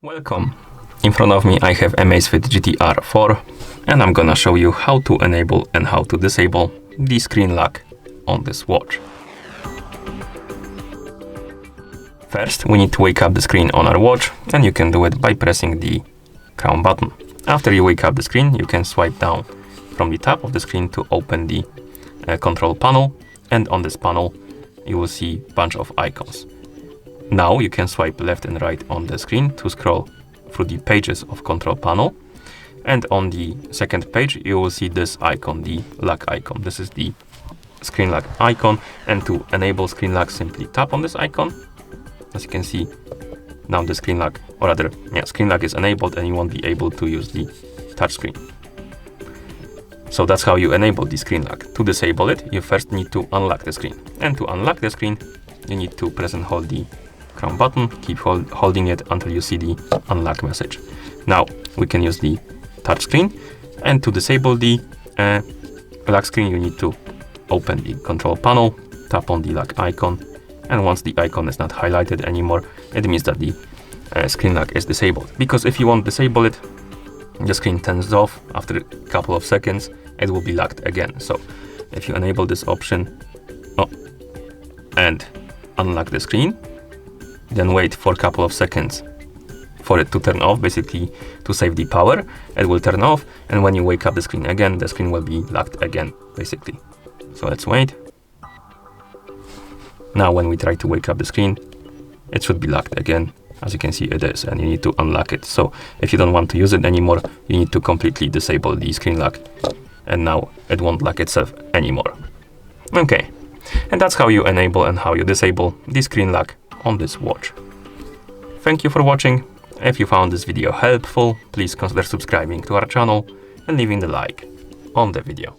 Welcome. In front of me I have Amazfit GTR 4 and I'm gonna show you how to enable and how to disable the screen lock on this watch. First we need to wake up the screen on our watch, and you can do it by pressing the crown button. After you wake up the screen, you can swipe down from the top of the screen to open the control panel, and on this panel you will see a bunch of icons. Now you can swipe left and right on the screen to scroll through the pages of control panel, and on the second page you will see this icon, the lock icon. This is the screen lock icon, and to enable screen lock simply tap on this icon. As you can see, now the screen lock, or rather, screen lock is enabled and you won't be able to use the touch screen. So that's how you enable the screen lock. To disable it, you first need to unlock the screen, and to unlock the screen you need to press and hold the crown button, keep holding it until you see the unlock message. Now we can use the touch screen, and to disable the lock screen you need to open the control panel, tap on the lock icon, and once the icon is not highlighted anymore, it means that the screen lock is disabled. Because if you won't disable it, the screen turns off. After a couple of seconds it will be locked again. So if you enable this option and unlock the screen, then wait for a couple of seconds for it to turn off, basically to save the power. It will turn off, and when you wake up the screen again, the screen will be locked again, basically. So let's wait. Now when we try to wake up the screen, it should be locked again. As you can see, it is, and you need to unlock it. So if you don't want to use it anymore, you need to completely disable the screen lock, and now it won't lock itself anymore. Okay, and that's how you enable and how you disable the screen lock on this watch. Thank you for watching. If you found this video helpful, please consider subscribing to our channel and leaving the like on the video.